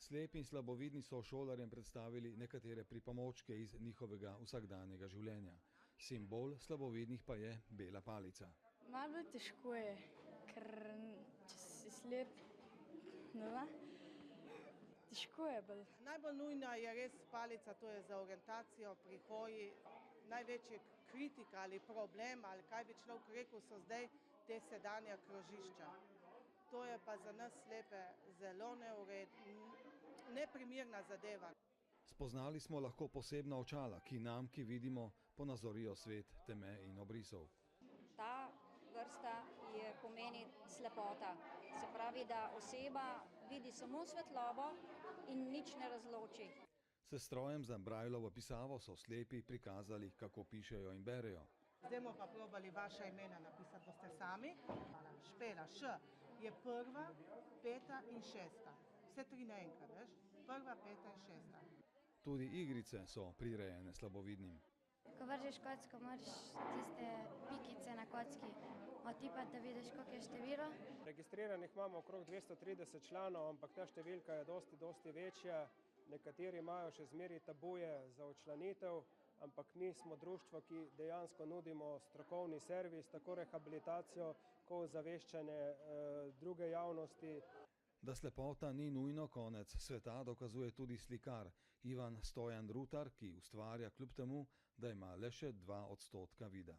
Slepi in slabovidni so šolarjem predstavili nekatere pripomočke iz njihovega vsakdanjega življenja. Simbol slabovidnih pa je bela palica. Malo bolj težko je, ker če si slep, ne vem, težko je bolj. Najbolj nujna je res palica, to je za orientacijo pri hoji. Največji kritika ali problem, ali kaj bi človek rekel, so zdaj te sedanja krožišča. To je pa za nas slepe zelo neprimerna zadeva. Spoznali smo lahko posebna očala, ki nam, ki vidimo, ponazorijo svet teme in obrisov. Ta vrsta pomeni slepota. Se pravi, da oseba vidi samo svetlobo in nič ne razloči. S strojem za Braillovo pisavo so slepi prikazali, kako pišejo in berejo. Zdaj bomo pa probali vaša imena napisati, boste sami. Špela, Š je prva, peta in šesta. Vse tri naenkrat, veš? Prva, peta in šesta. Tudi igrice so prirejene slabovidnim. Ko vržeš kocko, moraš tiste pikice na kocki otipati, da vidiš, koliko je število. Registriranih imamo okrog 230 članov, ampak ta številka je dosti večja. Nekateri imajo še zmeraj tabuje za včlanitev, ampak mi smo društvo, ki dejansko nudimo strokovni servis, tako rehabilitacijo, kot ozaveščanje druge javnosti. Da slepota ni nujno konec sveta, dokazuje tudi slikar Ivan Stojan Rutar, ki ustvarja kljub temu, da ima le še 2% vida.